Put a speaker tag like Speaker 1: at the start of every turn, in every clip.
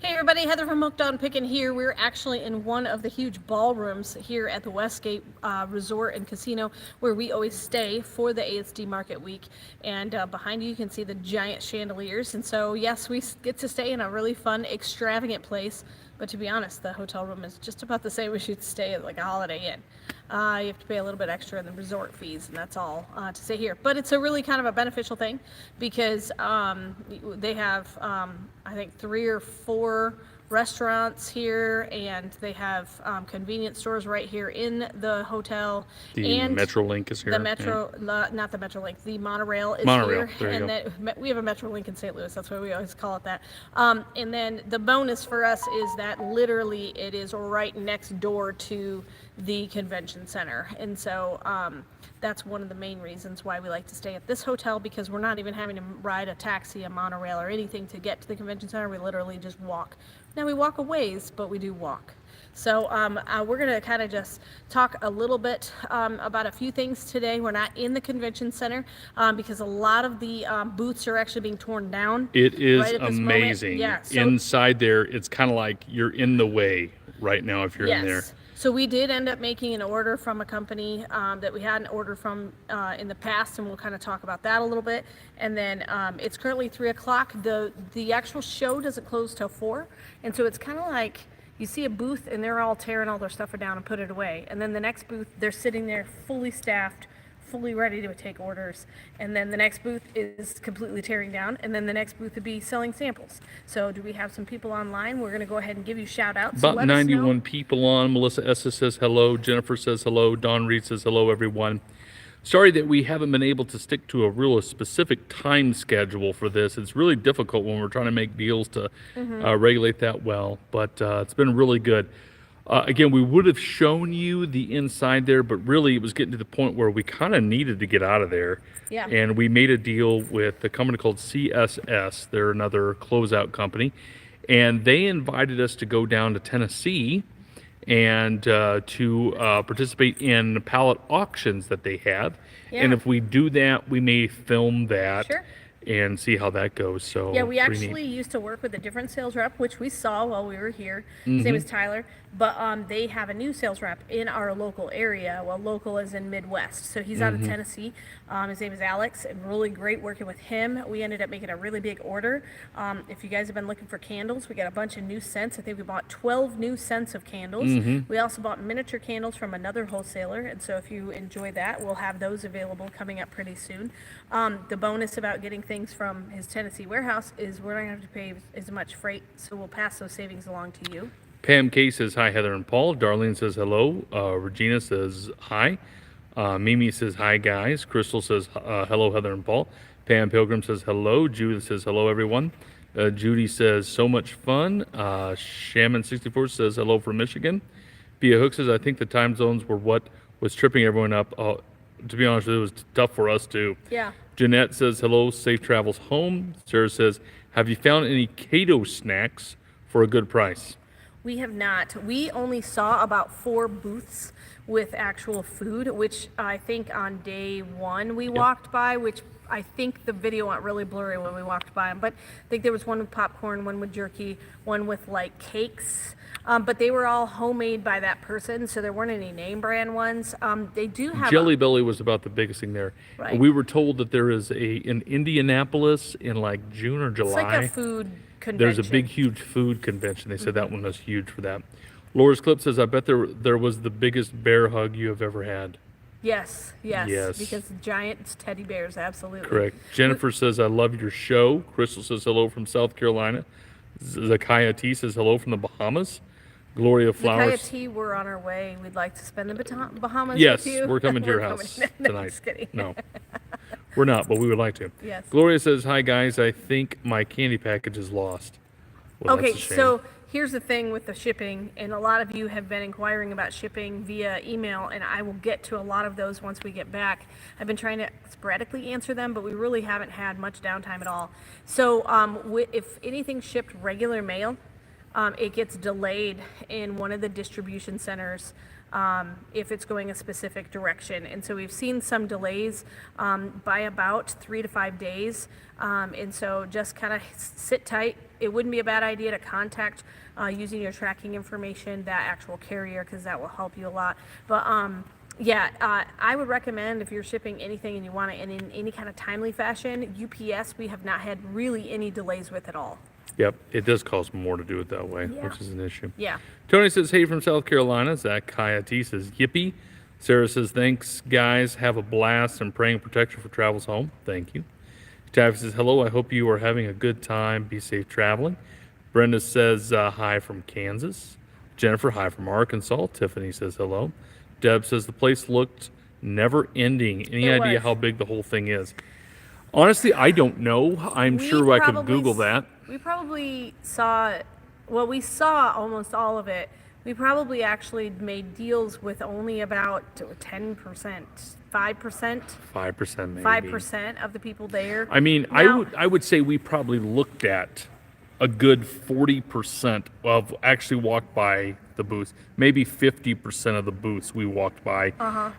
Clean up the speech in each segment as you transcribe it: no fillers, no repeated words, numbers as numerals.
Speaker 1: Hey everybody, Heather from Pickin here. We're actually in one of the huge ballrooms here at the Westgate Resort and Casino where we always stay for the ASD Market week. And behind you can see the giant chandeliers. And so yes, we get to stay in a really fun, extravagant place. But to be honest, the hotel room is just about the same as you'd stay at like a Holiday Inn. You have to pay a little bit extra in the resort fees, and that's all to say here. But it's a really kind of a beneficial thing because they have, I think, 3 or 4 restaurants here, and they have convenience stores right here in the hotel.
Speaker 2: The
Speaker 1: And
Speaker 2: Metrolink is here.
Speaker 1: the Metro, not the Metrolink, the monorail is
Speaker 2: Monorail,
Speaker 1: here,
Speaker 2: there you
Speaker 1: and
Speaker 2: go.
Speaker 1: that we have a Metrolink in St. Louis. That's why we always call it that. And then the bonus for us is that literally it is right next door to the convention center, and so that's one of the main reasons why we like to stay at this hotel, because we're not even having to ride a taxi, a monorail, or anything to get to the convention center. We literally just walk. Now we walk a ways, but we do walk. So we're going to kind of just talk a little bit about a few things today. We're not in the convention center because a lot of the booths are actually being torn down.
Speaker 2: It is
Speaker 1: right at this
Speaker 2: amazing.
Speaker 1: Moment. Yeah, so,
Speaker 2: inside there, it's kind of like you're in the way right now if you're in there.
Speaker 1: So we did end up making an order from a company that we hadn't ordered from in the past, and we'll kind of talk about that a little bit. And then it's currently 3 o'clock. The actual show doesn't close till 4, and so it's kind of like you see a booth and they're all tearing all their stuff down and put it away, and then the next booth they're sitting there fully staffed, fully ready to take orders, and then the next booth is completely tearing down, and then the next booth would be selling samples. So do we have some people online? We're going to go ahead and give you shout outs.
Speaker 2: About 91 people on. Melissa Essa says hello. Jennifer says hello. Dawn Reed says hello, everyone. Sorry that we haven't been able to stick to a real specific time schedule for this. It's really difficult when we're trying to make deals to regulate that well, but it's been really good. Again, we would have shown you the inside there, but really it was getting to the point where we kind of needed to get out of there.
Speaker 1: Yeah.
Speaker 2: And we made a deal with a company called CSS. They're another closeout company. And they invited us to go down to Tennessee and to participate in pallet auctions that they have.
Speaker 1: Yeah.
Speaker 2: And if we do that, we may film that.
Speaker 1: Sure.
Speaker 2: And see how that goes. So
Speaker 1: yeah, we actually used to work with a different sales rep, which we saw while we were here. His name is Tyler, but they have a new sales rep in our local area. Well, local is in Midwest, so he's out of Tennessee. His name is Alex, and really great working with him. We ended up making a really big order. If you guys have been looking for candles, we got a bunch of new scents. I think we bought 12 new scents of candles. We also bought miniature candles from another wholesaler, and so if you enjoy that, we'll have those available coming up pretty soon. The bonus about getting things from his Tennessee warehouse is we're not going to have to pay as much freight, so we'll pass those savings along to you.
Speaker 2: Pam K says hi, Heather and Paul. Darlene says hello. Regina says hi. Mimi says hi, guys. Crystal says hello, Heather and Paul. Pam Pilgrim says hello. Judith says hello, everyone. Judy says so much fun. Shaman64 says hello from Michigan. Pia Hook says I think the time zones were what was tripping everyone up. To be honest, it was tough for us too.
Speaker 1: Yeah.
Speaker 2: Jeanette says hello, safe travels home. Sarah says, have you found any Cato snacks for a good price?
Speaker 1: We have not. We only saw about 4 booths with actual food, which I think on day 1 we walked by, which I think the video went really blurry when we walked by them. But I think there was one with popcorn, one with jerky, one with like cakes. But they were all homemade by that person, so there weren't any name brand ones. They do have
Speaker 2: Jelly Belly was about the biggest thing there.
Speaker 1: Right.
Speaker 2: We were told that there is in Indianapolis in like June or July.
Speaker 1: It's like a food convention.
Speaker 2: There's a big, huge food convention. They said that one was huge for that. Laura's Clip says, I bet there was the biggest bear hug you have ever had.
Speaker 1: Yes. Because giant teddy bears, absolutely.
Speaker 2: Correct. Jennifer says, I love your show. Crystal says hello from South Carolina. Zakiah T says hello from the Bahamas. Gloria Flowers.
Speaker 1: Zakiah T, we're on our way. We'd like to spend the Bahamas
Speaker 2: Yes,
Speaker 1: with you.
Speaker 2: we're coming to your house tonight.
Speaker 1: Just kidding.
Speaker 2: No, we're not, but we would like to.
Speaker 1: Yes.
Speaker 2: Gloria says, hi guys, I think my candy package is lost. Well,
Speaker 1: Okay,
Speaker 2: that's a shame.
Speaker 1: so here's the thing with the shipping, and a lot of you have been inquiring about shipping via email, and I will get to a lot of those once we get back. I've been trying to sporadically answer them, but we really haven't had much downtime at all. So if anything shipped regular mail, it gets delayed in one of the distribution centers if it's going a specific direction. And so we've seen some delays by about 3 to 5 days. And so just kind of sit tight. It wouldn't be a bad idea to contact using your tracking information that actual carrier, because that will help you a lot. But I would recommend, if you're shipping anything and you want it in any kind of timely fashion, UPS we have not had really any delays with at all.
Speaker 2: Yep, it does cost more to do it that way,
Speaker 1: Yeah.
Speaker 2: which is an issue.
Speaker 1: Yeah.
Speaker 2: Tony says, hey from South Carolina. Zach Kayati says, yippee. Sarah says, thanks, guys. Have a blast and praying protection for travels home. Thank you. Taffy says, hello. I hope you are having a good time. Be safe traveling. Brenda says, hi from Kansas. Jennifer, hi from Arkansas. Tiffany says, hello. Deb says, the place looked never ending. Any
Speaker 1: It
Speaker 2: idea
Speaker 1: was.
Speaker 2: how big the whole thing is? Honestly, I don't know. I'm sure I could Google that.
Speaker 1: We probably saw, well, we saw almost all of it. We probably actually made deals with only about 10%, 5%.
Speaker 2: 5% maybe.
Speaker 1: 5% of the people there.
Speaker 2: I mean,
Speaker 1: Now-
Speaker 2: I would say we probably looked at a good 40% of actually walked by the booths. Maybe 50% of the booths we walked by.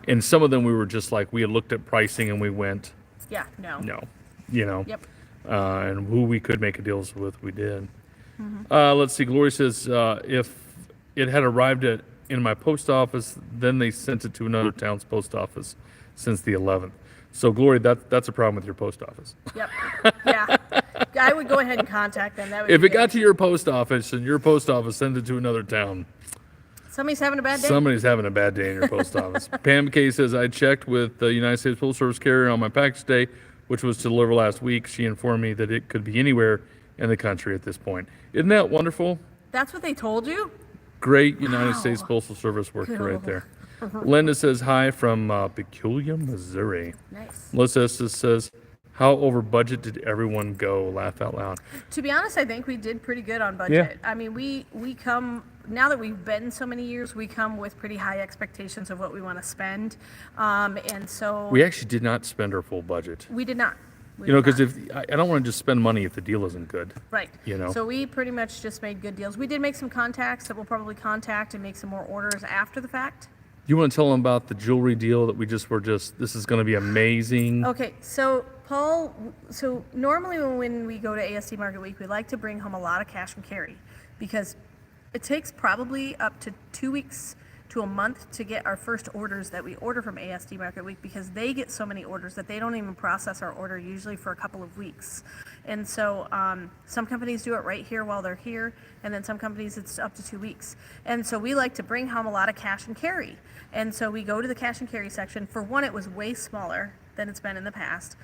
Speaker 2: And some of them we were just like, we had looked at pricing and we went,
Speaker 1: Yeah, no.
Speaker 2: no, you know.
Speaker 1: Yep.
Speaker 2: And who we could make a deals with, we did. Let's see. Gloria says, if it had arrived in my post office, then they sent it to another town's post office since the 11th. So, Gloria, that's a problem with your post office.
Speaker 1: Yep. Yeah. I would go ahead and contact them. That would
Speaker 2: If
Speaker 1: be
Speaker 2: it got
Speaker 1: good.
Speaker 2: to your post office and your post office sent it to another town,
Speaker 1: Somebody's having a bad day.
Speaker 2: somebody's having a bad day in your post office. Pam K says, I checked with the United States Postal Service carrier on my package day, which was to deliver last week. She informed me that it could be anywhere in the country at this point. Isn't that wonderful?
Speaker 1: That's what they told you?
Speaker 2: Great United
Speaker 1: Wow.
Speaker 2: States Postal Service work
Speaker 1: Good.
Speaker 2: right there. Linda says, hi from Peculiar, Missouri.
Speaker 1: Nice.
Speaker 2: Melissa says, how over budget did everyone go? Laugh out loud.
Speaker 1: To be honest, I think we did pretty good on budget. I mean, we come, now that we've been so many years, we come with pretty high expectations of what we want to spend. And so
Speaker 2: We actually did not spend our full budget.
Speaker 1: we did not. We
Speaker 2: You know,
Speaker 1: did
Speaker 2: because
Speaker 1: not.
Speaker 2: if I don't want to just spend money if the deal isn't good.
Speaker 1: Right.
Speaker 2: you know.
Speaker 1: So we pretty much just made good deals. We did make some contacts that we'll probably contact and make some more orders after the fact.
Speaker 2: You want to tell them about the jewelry deal that we just were just, this is going to be amazing.
Speaker 1: Okay, so Paul, so normally when we go to ASD Market Week, we like to bring home a lot of cash and carry because it takes probably up to 2 weeks to a month to get our first orders that we order from ASD Market Week because they get so many orders that they don't even process our order usually for a couple of weeks. And so some companies do it right here while they're here, and then some companies it's up to 2 weeks. And so we like to bring home a lot of cash and carry. And so we go to the cash and carry section. For one, it was way smaller than it's been in the past.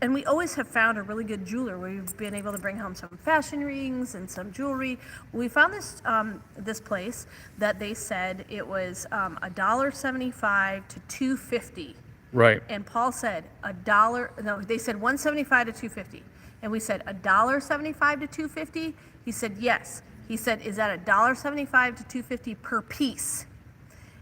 Speaker 1: And we always have found a really good jeweler where we've been able to bring home some fashion rings and some jewelry. We found this place that they said it was $1.75 to $2.50.
Speaker 2: Right.
Speaker 1: And Paul said they said $1.75 to $2.50. And we said $1.75 to $2.50. He said yes. He said, is that $1.75 to $2.50 per piece?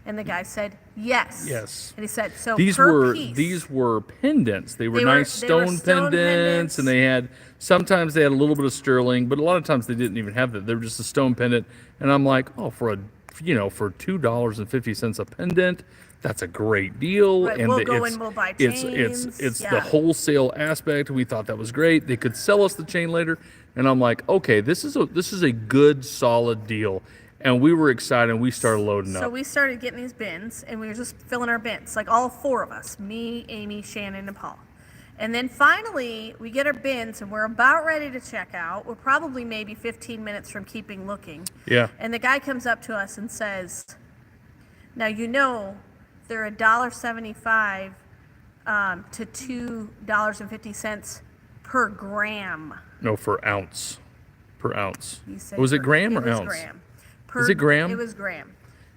Speaker 1: And the guy said yes.
Speaker 2: Yes.
Speaker 1: And he said, so
Speaker 2: These
Speaker 1: per piece.
Speaker 2: these were pendants. They were
Speaker 1: They were-
Speaker 2: nice
Speaker 1: they were
Speaker 2: stone
Speaker 1: stone
Speaker 2: pendants, and they had sometimes they had a little bit of sterling, but a lot of times they didn't even have that. They were just a stone pendant, and I'm like, oh, for $2.50 a pendant, that's a great deal.
Speaker 1: Right,
Speaker 2: And
Speaker 1: we'll go and we'll buy chains.
Speaker 2: It's
Speaker 1: Yeah.
Speaker 2: the wholesale aspect. We thought that was great. They could sell us the chain later, and I'm like, okay, this is a good solid deal. And we were excited, and we started loading
Speaker 1: So
Speaker 2: up.
Speaker 1: we started getting these bins, and we were just filling our bins, like all four of us, me, Amy, Shannon, and Paul. And then finally, we get our bins, and we're about ready to check out. We're probably maybe 15 minutes from keeping looking.
Speaker 2: Yeah.
Speaker 1: And the guy comes up to us and says, now you know they're $1.75 to $2.50 per gram.
Speaker 2: No, per ounce.
Speaker 1: He said
Speaker 2: Was it
Speaker 1: per-
Speaker 2: gram or
Speaker 1: was
Speaker 2: ounce?
Speaker 1: Gram.
Speaker 2: Is it gram?
Speaker 1: It was gram.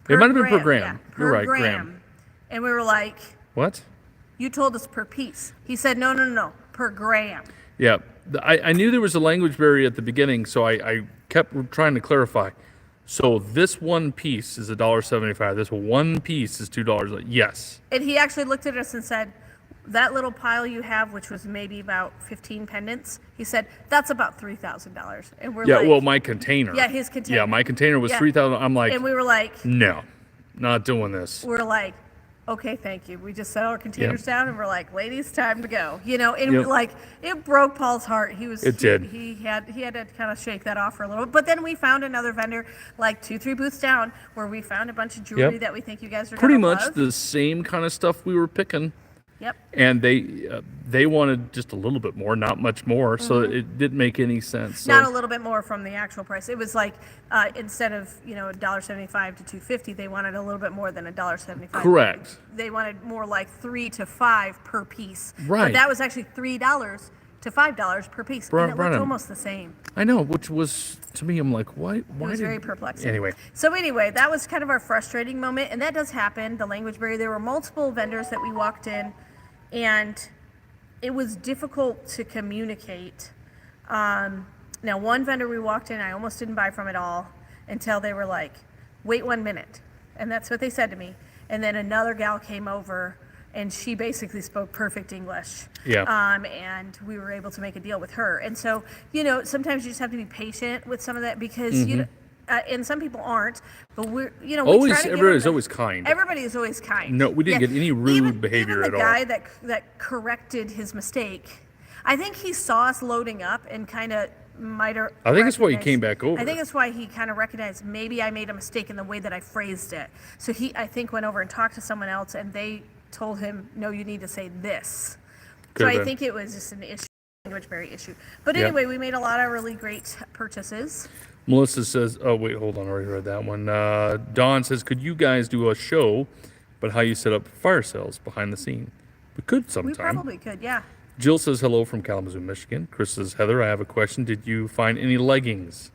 Speaker 2: It might have been per gram.
Speaker 1: Yeah,
Speaker 2: You're
Speaker 1: per
Speaker 2: right, gram.
Speaker 1: And we were like,
Speaker 2: What?
Speaker 1: you told us per piece. He said, no, per gram.
Speaker 2: Yeah, I knew there was a language barrier at the beginning, so I kept trying to clarify. So this one piece is $1.75. This one piece is $2. Yes.
Speaker 1: And he actually looked at us and said, that little pile you have, which was maybe about 15 pendants, he said, that's about $3,000. And we're
Speaker 2: Yeah.
Speaker 1: like,
Speaker 2: Well, my container.
Speaker 1: Yeah, his container.
Speaker 2: Yeah, my container was
Speaker 1: Yeah.
Speaker 2: 3,000. I'm like,
Speaker 1: and we were like,
Speaker 2: no. not doing this.
Speaker 1: we're like, okay, thank you. We just set our containers down and we're like, ladies, time to go. And
Speaker 2: Yep.
Speaker 1: like it broke Paul's heart.
Speaker 2: It did.
Speaker 1: He had to kind of shake that off for a little bit. But then we found another vendor like 2-3 booths down where we found a bunch of jewelry that we think you guys are
Speaker 2: Pretty
Speaker 1: gonna
Speaker 2: much
Speaker 1: love.
Speaker 2: the same kind of stuff we were picking.
Speaker 1: Yep.
Speaker 2: And they wanted just a little bit more, not much more, so it didn't make any sense. So,
Speaker 1: Not a little bit more from the actual price. It was like instead of $1.75 to $2.50, they wanted a little bit more than $1.75.
Speaker 2: Correct.
Speaker 1: They wanted more like $3 to $5 per piece.
Speaker 2: Right.
Speaker 1: But that was actually $3 to $5 per piece, and it looked
Speaker 2: Brennan.
Speaker 1: almost the same.
Speaker 2: I know, which was to me, I'm like, why?
Speaker 1: It was very perplexing.
Speaker 2: Anyway,
Speaker 1: So anyway, that was kind of our frustrating moment, and that does happen. The language barrier. There were multiple vendors that we walked in, and it was difficult to communicate. Now, one vendor we walked in, I almost didn't buy from at all until they were like, "Wait 1 minute," and that's what they said to me. And then another gal came over, and she basically spoke perfect English.
Speaker 2: Yeah.
Speaker 1: And we were able to make a deal with her. And so, sometimes you just have to be patient with some of that because and some people aren't. But we
Speaker 2: always
Speaker 1: try to give
Speaker 2: everybody's
Speaker 1: them
Speaker 2: always kind.
Speaker 1: Everybody is always kind.
Speaker 2: No, we didn't get any rude behavior
Speaker 1: even
Speaker 2: at
Speaker 1: the
Speaker 2: all.
Speaker 1: guy that corrected his mistake, I think he saw us loading up and kind of might have.
Speaker 2: I think that's why he came back over.
Speaker 1: I think that's why he kind of recognized maybe I made a mistake in the way that I phrased it. So he, I think, went over and talked to someone else, and they told him, "No, you need to say this."
Speaker 2: Could've
Speaker 1: so I
Speaker 2: been.
Speaker 1: think it was just an issue, language barrier issue. But
Speaker 2: Yeah.
Speaker 1: anyway, we made a lot of really great purchases.
Speaker 2: Melissa says, oh, wait, hold on. I already read that one. Dawn says, could you guys do a show about how you set up fire sales behind the scene? We could sometime.
Speaker 1: We probably could, yeah.
Speaker 2: Jill says, hello from Kalamazoo, Michigan. Chris says, Heather, I have a question. Did you find any leggings?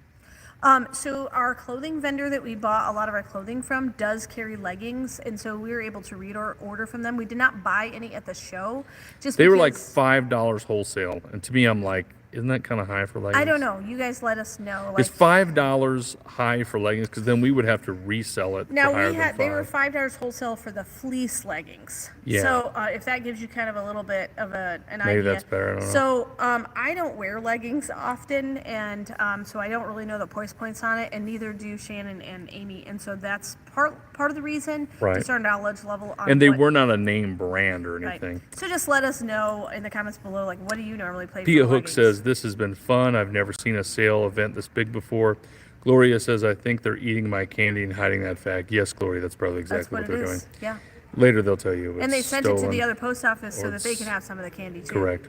Speaker 1: So our clothing vendor that we bought a lot of our clothing from does carry leggings, and so we were able to read or order from them. We did not buy any at the show, just
Speaker 2: They were like
Speaker 1: because-
Speaker 2: $5 wholesale. And to me, I'm like, isn't that kind of high for leggings?
Speaker 1: I don't know. You guys let us know.
Speaker 2: Is $5 high for leggings? Because then we would have to resell it
Speaker 1: Now
Speaker 2: for higher
Speaker 1: we had
Speaker 2: than
Speaker 1: they were
Speaker 2: $5.
Speaker 1: $5 wholesale for the fleece leggings.
Speaker 2: Yeah.
Speaker 1: So if that gives you kind of a little bit of an
Speaker 2: Maybe
Speaker 1: idea.
Speaker 2: that's better, I don't know.
Speaker 1: So I don't wear leggings often, and so I don't really know the price points on it, and neither do Shannon and Amy, and so that's part of the reason.
Speaker 2: Right.
Speaker 1: Just our knowledge level on.
Speaker 2: And they
Speaker 1: what-
Speaker 2: were not a name brand or
Speaker 1: Right.
Speaker 2: anything.
Speaker 1: So just let us know in the comments below, like, what do you normally play
Speaker 2: Pia
Speaker 1: for
Speaker 2: Hook
Speaker 1: leggings?
Speaker 2: says, this has been fun. I've never seen a sale event this big before. Gloria says, I think they're eating my candy and hiding that fact. Yes, Gloria, that's probably
Speaker 1: That's
Speaker 2: exactly
Speaker 1: what
Speaker 2: what
Speaker 1: it
Speaker 2: they're
Speaker 1: is.
Speaker 2: doing.
Speaker 1: Yeah.
Speaker 2: Later they'll tell you.
Speaker 1: And they
Speaker 2: it's
Speaker 1: sent it to
Speaker 2: stolen
Speaker 1: the other post office so
Speaker 2: or
Speaker 1: that they
Speaker 2: it's-
Speaker 1: can have some of the candy too.
Speaker 2: Correct.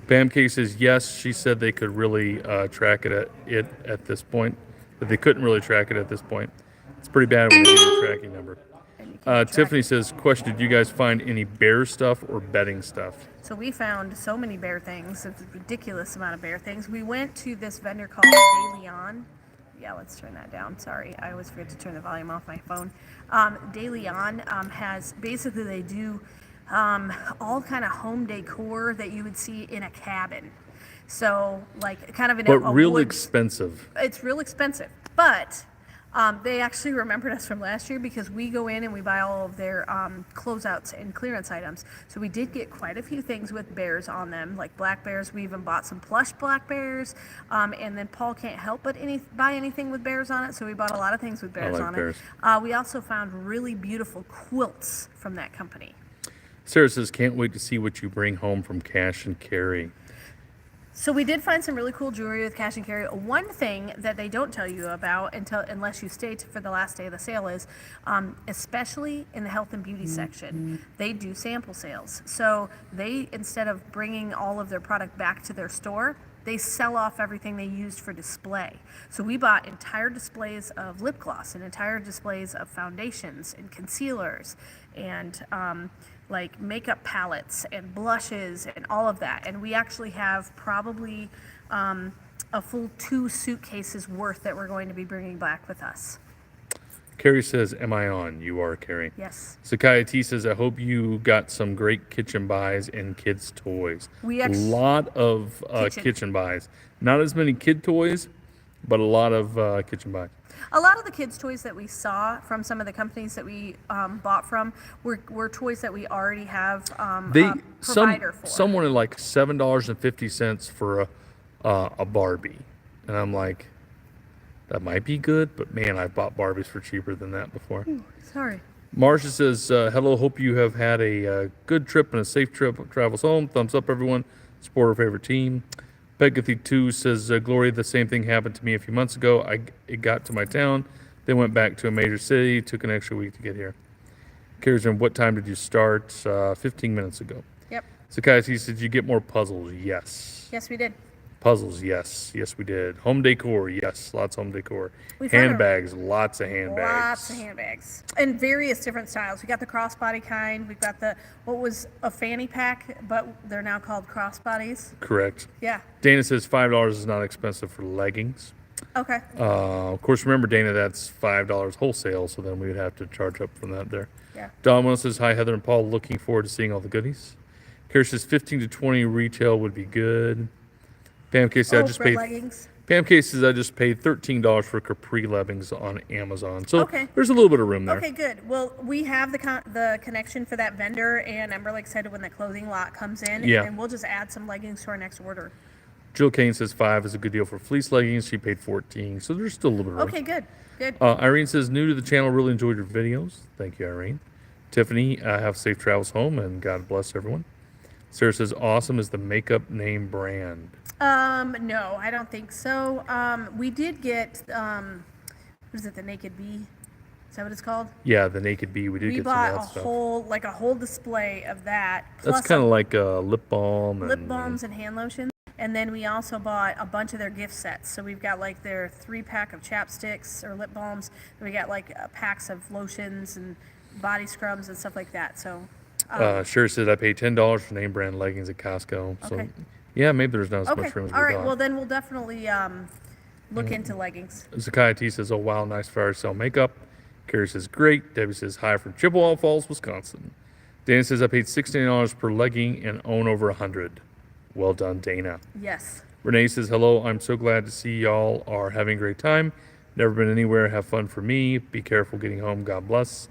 Speaker 2: Bam K says, yes, she said they could really track it at this point, but they couldn't really track it at this point. It's pretty bad when they give you a tracking number.
Speaker 1: And you can't track
Speaker 2: Tiffany
Speaker 1: it.
Speaker 2: says, question, did you guys find any bear stuff or bedding stuff?
Speaker 1: So we found so many bear things, a ridiculous amount of bear things. We went to this vendor called De Leon. Yeah, let's turn that down. Sorry, I always forget to turn the volume off my phone. De Leon has, basically they do all kind of home decor that you would see in a cabin. So like kind of in
Speaker 2: But
Speaker 1: a
Speaker 2: real
Speaker 1: woods-
Speaker 2: expensive.
Speaker 1: It's real expensive, but they actually remembered us from last year because we go in and we buy all of their closeouts and clearance items. So we did get quite a few things with bears on them, like black bears. We even bought some plush black bears. And then Paul can't help but buy anything with bears on it, so we bought a lot of things with bears
Speaker 2: like
Speaker 1: on
Speaker 2: bears.
Speaker 1: it. We also found really beautiful quilts from that company.
Speaker 2: Sarah says, can't wait to see what you bring home from cash and carry.
Speaker 1: So we did find some really cool jewelry with cash and carry. One thing that they don't tell you about unless you stay for the last day of the sale is, especially in the health and beauty section, they do sample sales. So they, instead of bringing all of their product back to their store, they sell off everything they used for display. So we bought entire displays of lip gloss and entire displays of foundations and concealers and like makeup palettes and blushes and all of that. And we actually have probably a full 2 suitcases worth that we're going to be bringing back with us.
Speaker 2: Carrie says, am I on? You are, Carrie.
Speaker 1: Yes.
Speaker 2: Sakaya T says, I hope you got some great kitchen buys and kids' toys.
Speaker 1: We
Speaker 2: A
Speaker 1: actually-
Speaker 2: lot of kitchen buys. Not as many kid toys, but a lot of kitchen buys.
Speaker 1: A lot of the kids' toys that we saw from some of the companies that we bought from were toys that we already have a provider for.
Speaker 2: Someone at like $7.50 for a Barbie, and I'm like, that might be good, but man, I've bought Barbies for cheaper than that before.
Speaker 1: Sorry.
Speaker 2: Marcia says, hello, hope you have had a good trip and a safe trip. Travels home. Thumbs up, everyone. Support our favorite team. Begathy2 says, Gloria, the same thing happened to me a few months ago. It got to my town, then went back to a major city. Took an extra week to get here. Kirsten, what time did you start? 15 minutes ago.
Speaker 1: Yep.
Speaker 2: Sakai, he said, did you get more puzzles? Yes.
Speaker 1: Yes, we did.
Speaker 2: Puzzles, yes. Yes, we did. Home decor, yes. Lots of home decor.
Speaker 1: We found
Speaker 2: Handbags, lots of handbags.
Speaker 1: Lots of handbags. And various different styles. We got the crossbody kind. We've got what was a fanny pack, but they're now called crossbodies.
Speaker 2: Correct.
Speaker 1: Yeah.
Speaker 2: Dana says $5 is not expensive for leggings.
Speaker 1: Okay.
Speaker 2: Of course, remember, Dana, that's $5 wholesale, so then we would have to charge up from that there.
Speaker 1: Yeah.
Speaker 2: Domino says, hi, Heather and Paul. Looking forward to seeing all the goodies. Kara says 15 to 20 retail would be good. Pam K says,
Speaker 1: leggings.
Speaker 2: Pam K says, I just paid $13 for capri leggings on Amazon. So
Speaker 1: Okay.
Speaker 2: there's a little bit of room there.
Speaker 1: Okay, good. Well, we have the connection for that vendor, and I'm really excited when the clothing lot comes in.
Speaker 2: Yeah.
Speaker 1: And we'll just add some leggings to our next order.
Speaker 2: Jill Kane says 5 is a good deal for fleece leggings. She paid 14, so there's still a little bit of room.
Speaker 1: Okay, good. Good.
Speaker 2: Irene says, new to the channel, really enjoyed your videos. Thank you, Irene. Tiffany, have safe travels home, and God bless everyone. Sarah says, awesome is the makeup name brand.
Speaker 1: No, I don't think so. We did get, what is it, the Naked Bee? Is that what it's called?
Speaker 2: Yeah, the Naked Bee. We
Speaker 1: We
Speaker 2: get
Speaker 1: bought
Speaker 2: some
Speaker 1: a
Speaker 2: of that stuff.
Speaker 1: whole display of that.
Speaker 2: That's kind of like a lip balm.
Speaker 1: lip balms and hand lotions. And then we also bought a bunch of their gift sets. So we've got like their 3-pack of chapsticks or lip balms. And we got like packs of lotions and body scrubs and stuff like that. So.
Speaker 2: Sure said I paid $10 for name brand leggings at Costco. So,
Speaker 1: Okay.
Speaker 2: yeah, maybe there's not as
Speaker 1: Okay.
Speaker 2: much room as
Speaker 1: All
Speaker 2: we
Speaker 1: right.
Speaker 2: thought.
Speaker 1: Well, then we'll definitely look into leggings.
Speaker 2: Zakiah T says, oh, wow, nice fire sale makeup. Carrie says, great. Debbie says, hi from Chippewa Falls, Wisconsin. Dana says, I paid $16 per legging and own over 100. Well done, Dana.
Speaker 1: Yes.
Speaker 2: Renee says, hello, I'm so glad to see y'all are having a great time. Never been anywhere. Have fun for me. Be careful getting home. God bless.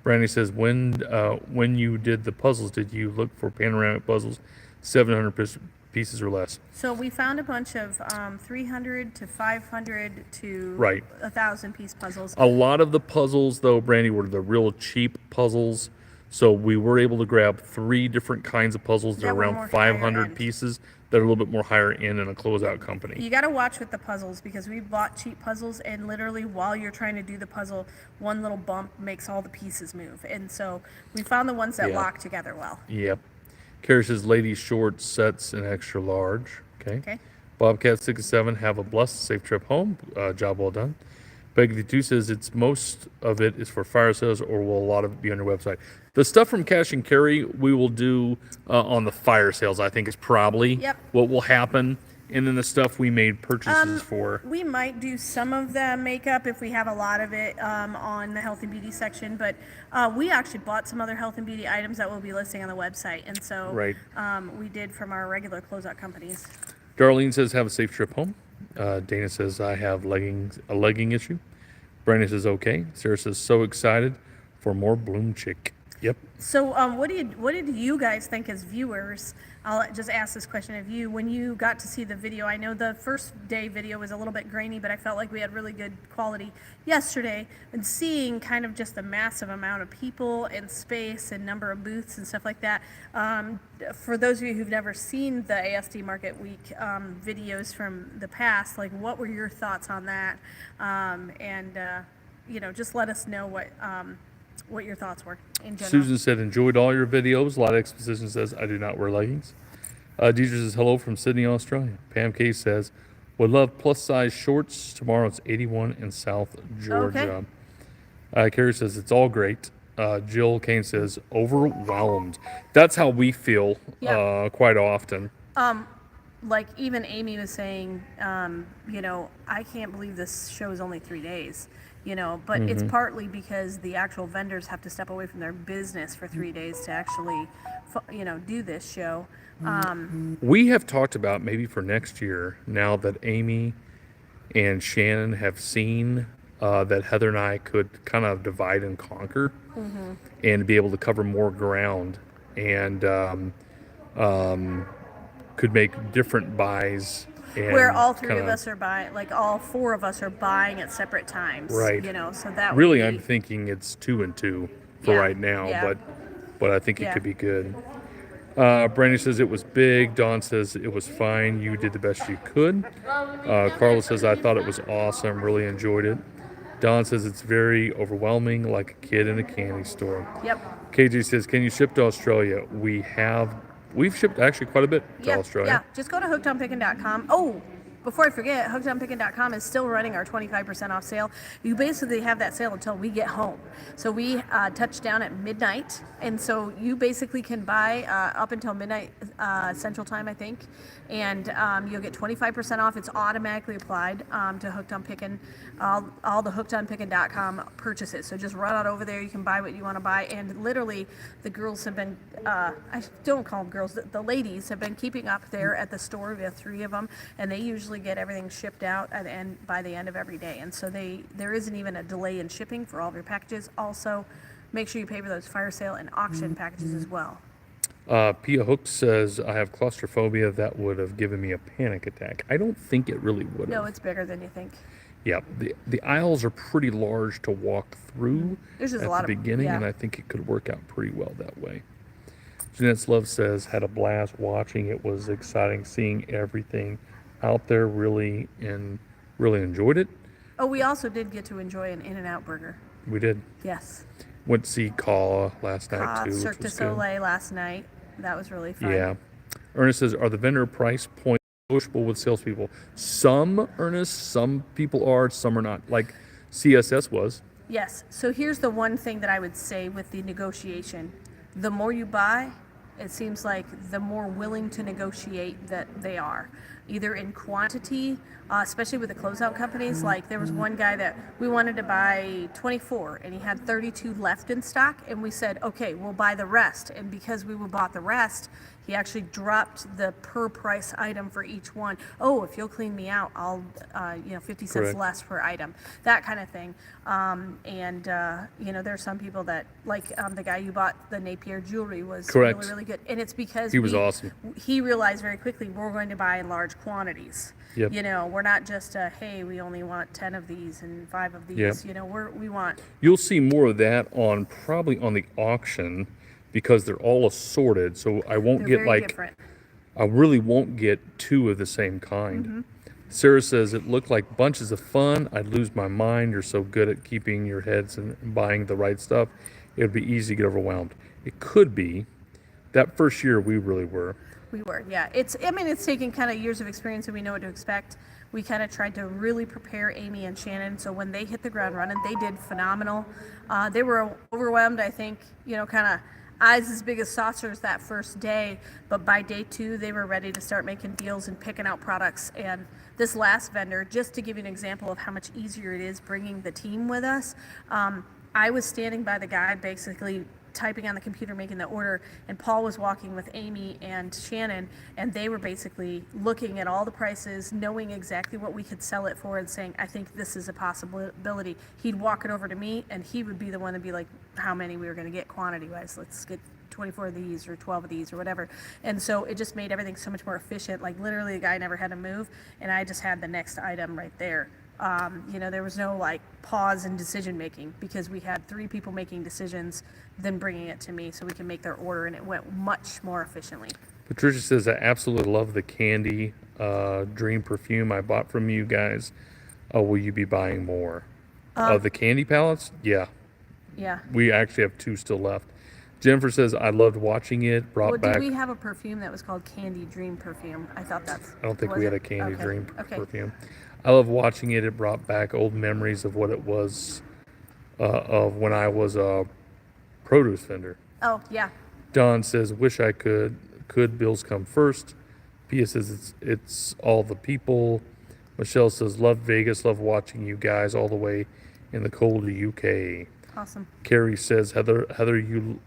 Speaker 2: Brandy says, when you did the puzzles, did you look for panoramic puzzles, 700 pieces or less?
Speaker 1: So we found a bunch of 300 to 500 to
Speaker 2: Right.
Speaker 1: 1,000 piece puzzles.
Speaker 2: A lot of the puzzles, though, Brandy, were the real cheap puzzles. So we were able to grab 3 different kinds of puzzles. They're
Speaker 1: That were
Speaker 2: around
Speaker 1: more
Speaker 2: 500
Speaker 1: higher end.
Speaker 2: pieces that are a little bit more higher end in a closeout company.
Speaker 1: You got to watch with the puzzles because we bought cheap puzzles, and literally while you're trying to do the puzzle, one little bump makes all the pieces move. And so we found the ones that
Speaker 2: Yeah.
Speaker 1: lock together well.
Speaker 2: Yep. Carrie says, ladies short sets in extra large. Okay.
Speaker 1: Okay.
Speaker 2: Bobcat 67, have a blessed, safe trip home. Job well done. Peggy 2 says, it's most of it is for fire sales, or will a lot of it be on your website? The stuff from Cash and Carry, we will do on the fire sales, I think is probably
Speaker 1: Yep.
Speaker 2: what will happen. And then the stuff we made purchases for.
Speaker 1: We might do some of the makeup if we have a lot of it on the health and beauty section, but we actually bought some other health and beauty items that we'll be listing on the website. And so
Speaker 2: Right.
Speaker 1: we did from our regular closeout companies.
Speaker 2: Darlene says, have a safe trip home. Dana says, I have a legging issue. Brandon says, okay. Sarah says, so excited for more Bloom Chick. Yep.
Speaker 1: So what did you guys think as viewers? I'll just ask this question of you. When you got to see the video, I know the first day video was a little bit grainy, but I felt like we had really good quality yesterday. And seeing kind of just the massive amount of people and space and number of booths and stuff like that. For those of you who've never seen the ASD Market Week videos from the past, like what were your thoughts on that? Just let us know what your thoughts were in general.
Speaker 2: Susan said, enjoyed all your videos. A lot of exposition says, I do not wear leggings. Deidre says, hello from Sydney, Australia. Pam K says, would love plus size shorts. Tomorrow it's 81 in South Georgia. Carrie says, it's all great. Jill Kane says, overwhelmed. That's how we feel quite often.
Speaker 1: Like even Amy was saying, I can't believe this show is only 3 days. But it's partly because the actual vendors have to step away from their business for 3 days to actually, do this show.
Speaker 2: We have talked about maybe for next year, now that Amy and Shannon have seen that Heather and I could kind of divide and conquer and be able to cover more ground and could make different buys. And
Speaker 1: where all 3 of us are buying, like all 4 of us are buying at separate times.
Speaker 2: Right.
Speaker 1: So that
Speaker 2: really,
Speaker 1: would
Speaker 2: I'm
Speaker 1: be,
Speaker 2: thinking it's 2 and 2. for
Speaker 1: Yeah,
Speaker 2: right now,
Speaker 1: yeah.
Speaker 2: but I think it
Speaker 1: Yeah.
Speaker 2: could be good. Brandy says it was big. Dawn says it was fine. You did the best you could. Carla says I thought it was awesome. Really enjoyed it. Dawn says it's very overwhelming, like a kid in a candy store.
Speaker 1: Yep.
Speaker 2: KJ says, can you ship to Australia? We've shipped actually quite a bit to
Speaker 1: Yeah,
Speaker 2: Australia.
Speaker 1: just go to hookedonpickin.com. Oh, before I forget, hookedonpickin.com is still running our 25% off sale. You basically have that sale until we get home. So we touch down at midnight, and so you basically can buy up until midnight Central Time, I think, and you'll get 25% off. It's automatically applied to Hooked on Pickin, all the hookedonpickin.com purchases. So just run on over there. You can buy what you want to buy, and literally the girls have been, I don't call them girls, the ladies have been keeping up there at the store. We have 3 of them, and they usually get everything shipped out by the end of every day. And so there isn't even a delay in shipping for all of your packages. Also, make sure you pay for those fire sale and auction packages as well.
Speaker 2: Pia Hook says, I have claustrophobia that would have given me a panic attack. I don't think it really would have.
Speaker 1: No, it's bigger than you think.
Speaker 2: Yeah, the aisles are pretty large to walk through
Speaker 1: There's just
Speaker 2: at
Speaker 1: a lot
Speaker 2: the beginning,
Speaker 1: yeah.
Speaker 2: and I think it could work out pretty well that way. Jeanette's Love says, had a blast watching. It was exciting seeing everything out there, really enjoyed it.
Speaker 1: Oh, we also did get to enjoy an In-N-Out burger.
Speaker 2: We did.
Speaker 1: Yes.
Speaker 2: Went to see Kaw last night too,
Speaker 1: Cirque
Speaker 2: which
Speaker 1: du
Speaker 2: was
Speaker 1: Soleil last night. That was really fun.
Speaker 2: good. Yeah. Ernest says, are the vendor price points negotiable with salespeople? Some, Ernest, some people are, some are not. Like CSS was.
Speaker 1: Yes. So here's the one thing that I would say with the negotiation. The more you buy, it seems like the more willing to negotiate that they are, either in quantity, especially with the closeout companies. Like there was one guy that we wanted to buy 24 and he had 32 left in stock, and we said, okay, we'll buy the rest. And because we bought the rest, he actually dropped the per price item for each one. Oh, if you'll clean me out, I'll 50 cents
Speaker 2: Correct.
Speaker 1: less per item, that kind of thing. There's some people that like the guy you bought the Napier jewelry was
Speaker 2: Correct.
Speaker 1: really, really good, and it's because
Speaker 2: He was awesome.
Speaker 1: He realized very quickly we're going to buy in large quantities.
Speaker 2: Yep.
Speaker 1: We're not just hey, we only want 10 of these and 5 of these.
Speaker 2: Yep.
Speaker 1: We want.
Speaker 2: You'll see more of that probably on the auction because they're all assorted. So I won't
Speaker 1: They're
Speaker 2: get
Speaker 1: very different.
Speaker 2: I really won't get 2 of the same kind.
Speaker 1: Mm-hmm.
Speaker 2: Sarah says it looked like bunches of fun. I'd lose my mind. You're so good at keeping your heads and buying the right stuff. It would be easy to get overwhelmed. It could be. That first year we really were.
Speaker 1: We were, yeah. It's taken kind of years of experience, and we know what to expect. We kind of tried to really prepare Amy and Shannon, so when they hit the ground running, they did phenomenal. They were overwhelmed, I think, kind of eyes as big as saucers that first day, but by day 2, they were ready to start making deals and picking out products. And this last vendor, just to give you an example of how much easier it is bringing the team with us, I was standing by the guy basically typing on the computer, making the order, and Paul was walking with Amy and Shannon, and they were basically looking at all the prices, knowing exactly what we could sell it for, and saying, I think this is a possibility. He'd walk it over to me, and he would be the one to be like, how many we were going to get quantity-wise. Let's get 24 of these or 12 of these or whatever. And so it just made everything so much more efficient. Like literally the guy never had to move, and I just had the next item right there. There was no pause in decision making because we had 3 people making decisions, then bringing it to me so we can make their order, and it went much more efficiently.
Speaker 2: Patricia says, I absolutely love the candy dream perfume I bought from you guys. Will you be buying more? The candy palettes? Yeah.
Speaker 1: Yeah.
Speaker 2: We actually have 2 still left. Jennifer says, I loved watching it. Brought back.
Speaker 1: Did we have a perfume that was called Candy Dream Perfume? I thought that's.
Speaker 2: I don't think we had a Candy
Speaker 1: Okay.
Speaker 2: Dream
Speaker 1: Okay.
Speaker 2: perfume. I love watching it. It brought back old memories of what it was of when I was a produce vendor.
Speaker 1: Oh, yeah.
Speaker 2: Don says, wish I could. Could bills come first? Pia says, it's all the people. Michelle says, love Vegas. Love watching you guys all the way in the cold UK.
Speaker 1: Awesome.
Speaker 2: Carrie says, Heather, you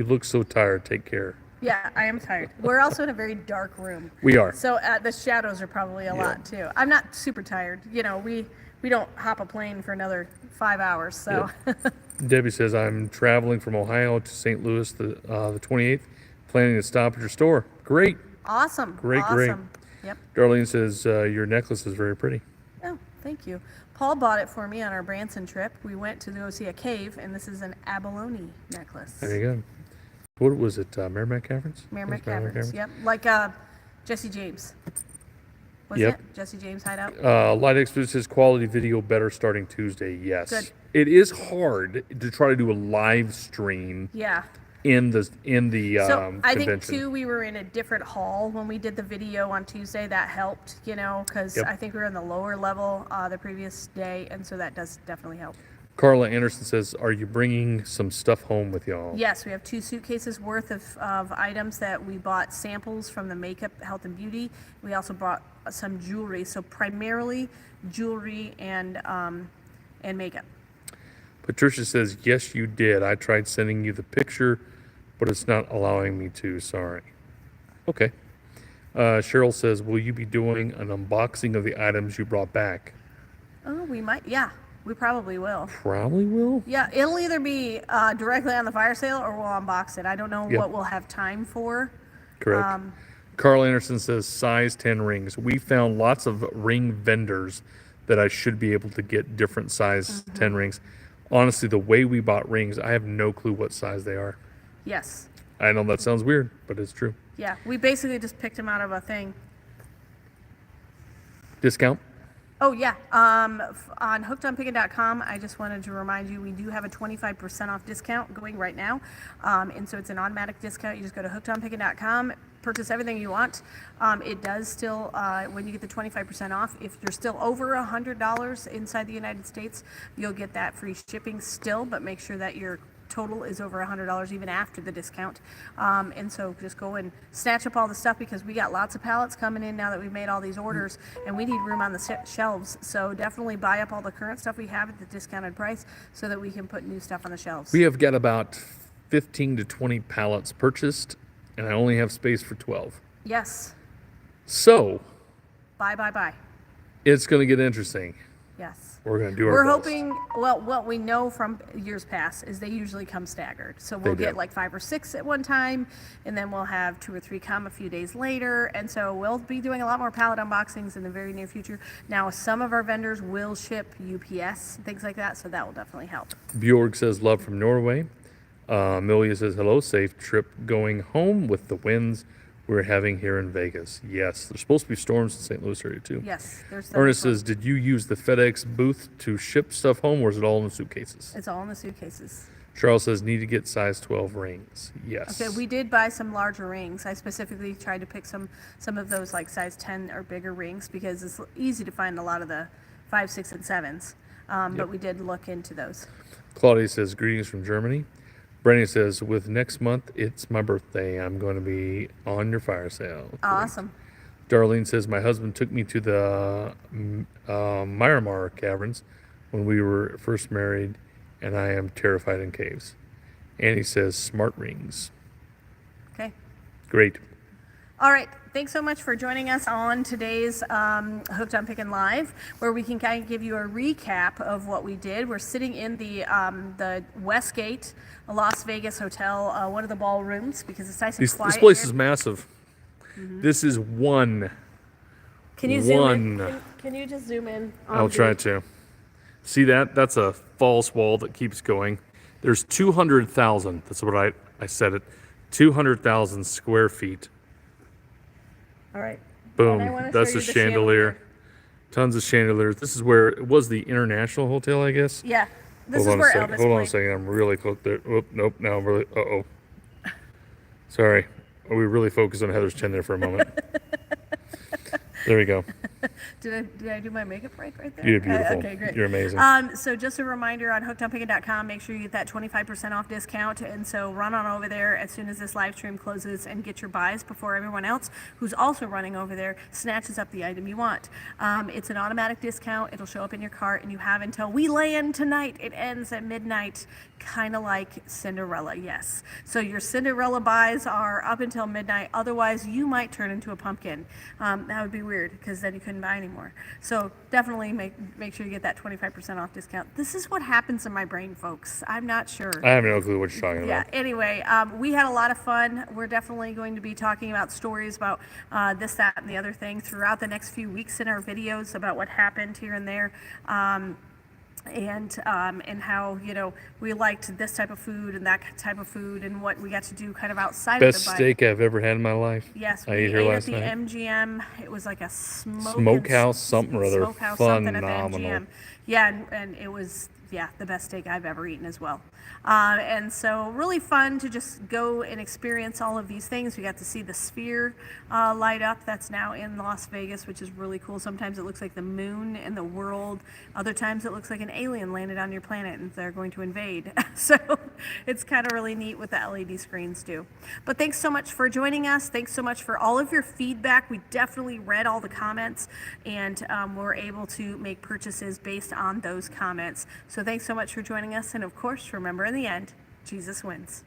Speaker 2: look so tired. Take care.
Speaker 1: Yeah, I am tired. We're also in a very dark room.
Speaker 2: We are.
Speaker 1: So the shadows are probably a lot too. I'm not super tired. We don't hop a plane for another 5 hours. So.
Speaker 2: Debbie says, I'm traveling from Ohio to St. Louis the 28th, planning to stop at your store. Great.
Speaker 1: Awesome.
Speaker 2: Great.
Speaker 1: Awesome. Yep.
Speaker 2: Darlene says, your necklace is very pretty.
Speaker 1: Oh, Thank you. Paul bought it for me on our Branson trip. We went to go see a cave, and this is an abalone necklace.
Speaker 2: There you go. What was it? Merrimack Caverns?
Speaker 1: Merrimack
Speaker 2: It was
Speaker 1: Caverns. Yep. Like Jesse James. Was
Speaker 2: Yep.
Speaker 1: it? Jesse James Hideout?
Speaker 2: Light Expert says quality video better starting Tuesday. Yes.
Speaker 1: Good.
Speaker 2: It is hard to try to do a live stream
Speaker 1: Yeah.
Speaker 2: in the
Speaker 1: So I think
Speaker 2: convention.
Speaker 1: too, we were in a different hall when we did the video on Tuesday. That helped, because
Speaker 2: Yep.
Speaker 1: I think we were in the lower level the previous day, and so that does definitely help.
Speaker 2: Carla Anderson says, "Are you bringing some stuff home with y'all?"
Speaker 1: Yes, we have 2 suitcases worth of items that we bought samples from the makeup, health and beauty. We also brought some jewelry, so primarily jewelry and makeup.
Speaker 2: Patricia says, "Yes, you did. I tried sending you the picture, but it's not allowing me to. Sorry." Okay. Cheryl says, "Will you be doing an unboxing of the items you brought back?"
Speaker 1: Oh, we might. Yeah, we probably will.
Speaker 2: Probably will.
Speaker 1: Yeah, it'll either be directly on the fire sale or we'll unbox it. I don't know
Speaker 2: Yep.
Speaker 1: what we'll have time for.
Speaker 2: Correct. Carl Anderson says, "Size 10 rings. We found lots of ring vendors that I should be able to get different size 10 rings. Honestly, the way we bought rings, I have no clue what size they are."
Speaker 1: Yes.
Speaker 2: I know that sounds weird, but it's true.
Speaker 1: Yeah, we basically just picked them out of a thing.
Speaker 2: Discount?
Speaker 1: Oh, yeah. On hookedonpickin.com, I just wanted to remind you, we do have a 25% off discount going right now. And so it's an automatic discount. You just go to hookedonpickin.com, purchase everything you want. It does still, when you get the 25% off, if you're still over $100 inside the United States, you'll get that free shipping still, but make sure that your total is over $100 even after the discount. And so just go and snatch up all the stuff, because we got lots of pallets coming in now that we've made all these orders, and we need room on the shelves. So definitely buy up all the current stuff we have at the discounted price so that we can put new stuff on the shelves.
Speaker 2: We have got about 15 to 20 pallets purchased, and I only have space for 12.
Speaker 1: Yes.
Speaker 2: So
Speaker 1: Buy.
Speaker 2: it's going to get interesting.
Speaker 1: Yes.
Speaker 2: We're going to do our
Speaker 1: We're
Speaker 2: best.
Speaker 1: hoping, well, what we know from years past is they usually come staggered. So we'll
Speaker 2: They
Speaker 1: get
Speaker 2: do.
Speaker 1: like 5 or 6 at one time, and then we'll have 2 or 3 come a few days later. And so we'll be doing a lot more pallet unboxings in the very near future. Now, some of our vendors will ship UPS, things like that, so that will definitely help.
Speaker 2: Bjorg says, "Love from Norway." Amelia says, "Hello, safe trip going home with the winds we're having here in Vegas." Yes, there's supposed to be storms in St. Louis area too.
Speaker 1: Yes, there's
Speaker 2: Ernest says, "Did you use the FedEx booth to ship stuff home, or is it all in the suitcases?"
Speaker 1: it's all in the suitcases.
Speaker 2: Charles says, "Need to get size 12 rings." Yes.
Speaker 1: Okay, we did buy some larger rings. I specifically tried to pick some of those like size 10 or bigger rings, because it's easy to find a lot of the 5, 6, and 7s. But we did look into those.
Speaker 2: Claudia says, "Greetings from Germany." Brandy says, "With next month, it's my birthday. I'm going to be on your fire sale." Great.
Speaker 1: Awesome.
Speaker 2: Darlene says, "My husband took me to the Miramar Caverns when we were first married, and I am terrified in caves." Annie says, "Smart rings."
Speaker 1: Okay.
Speaker 2: Great.
Speaker 1: All right. Thanks so much for joining us on today's Hooked on Pickin' Live, where we can kind of give you a recap of what we did. We're sitting in the Westgate, a Las Vegas hotel, one of the ballrooms, because it's nice and quiet.
Speaker 2: This place
Speaker 1: here.
Speaker 2: is massive. This is one.
Speaker 1: Can you zoom in?
Speaker 2: one.
Speaker 1: Can you just zoom in?
Speaker 2: I'll try to. See that? That's a false wall that keeps going. There's 200,000. That's what I said it. 200,000 square feet.
Speaker 1: All right.
Speaker 2: Boom.
Speaker 1: And I wanna
Speaker 2: That's
Speaker 1: show
Speaker 2: a
Speaker 1: you the
Speaker 2: chandelier. Tons of chandeliers. This is where it was the International Hotel, I guess.
Speaker 1: Yeah. This
Speaker 2: Hold
Speaker 1: is
Speaker 2: on
Speaker 1: where
Speaker 2: a second.
Speaker 1: Elvis
Speaker 2: Hold on a
Speaker 1: played.
Speaker 2: second. I'm really close there. Oop, nope. Now I'm really. Uh-oh. Sorry. We really focused on Heather's chin there for a moment. There we go.
Speaker 1: Did I do my makeup right there?
Speaker 2: You did beautiful.
Speaker 1: Okay, great.
Speaker 2: You're amazing.
Speaker 1: So just a reminder on hookedonpickin.com, make sure you get that 25% off discount. And so run on over there as soon as this live stream closes and get your buys before everyone else who's also running over there snatches up the item you want. It's an automatic discount. It'll show up in your cart, and you have until we land tonight. It ends at midnight, kind of like Cinderella, yes. So your Cinderella buys are up until midnight. Otherwise, you might turn into a pumpkin. That would be weird weird because then you couldn't buy anymore. So definitely make sure you get that 25% off discount. This is what happens in my brain, folks. I'm not sure.
Speaker 2: I have no clue what you're talking
Speaker 1: Yeah,
Speaker 2: about.
Speaker 1: anyway, we had a lot of fun. We're definitely going to be talking about stories about this, that, and the other thing throughout the next few weeks in our videos about what happened here and there. And how, you know, we liked this type of food and that type of food and what we got to do kind of outside
Speaker 2: Best
Speaker 1: of the bike.
Speaker 2: steak I've ever had in my life.
Speaker 1: Yes,
Speaker 2: I
Speaker 1: we
Speaker 2: ate here
Speaker 1: ate
Speaker 2: last
Speaker 1: at the
Speaker 2: night.
Speaker 1: MGM. It was like a
Speaker 2: Smokehouse something or other.
Speaker 1: smokehouse something at the
Speaker 2: Phenomenal.
Speaker 1: MGM. Yeah, and it was, yeah, the best steak I've ever eaten as well. And so really fun to just go and experience all of these things. We got to see the sphere light up that's now in Las Vegas, which is really cool. Sometimes it looks like the moon and the world. Other times it looks like an alien landed on your planet and they're going to invade. So it's kind of really neat what the LED screens do. But thanks so much for joining us. Thanks so much for all of your feedback. We definitely read all the comments and we're able to make purchases based on those comments. So thanks so much for joining us. And of course, remember in the end, Jesus wins.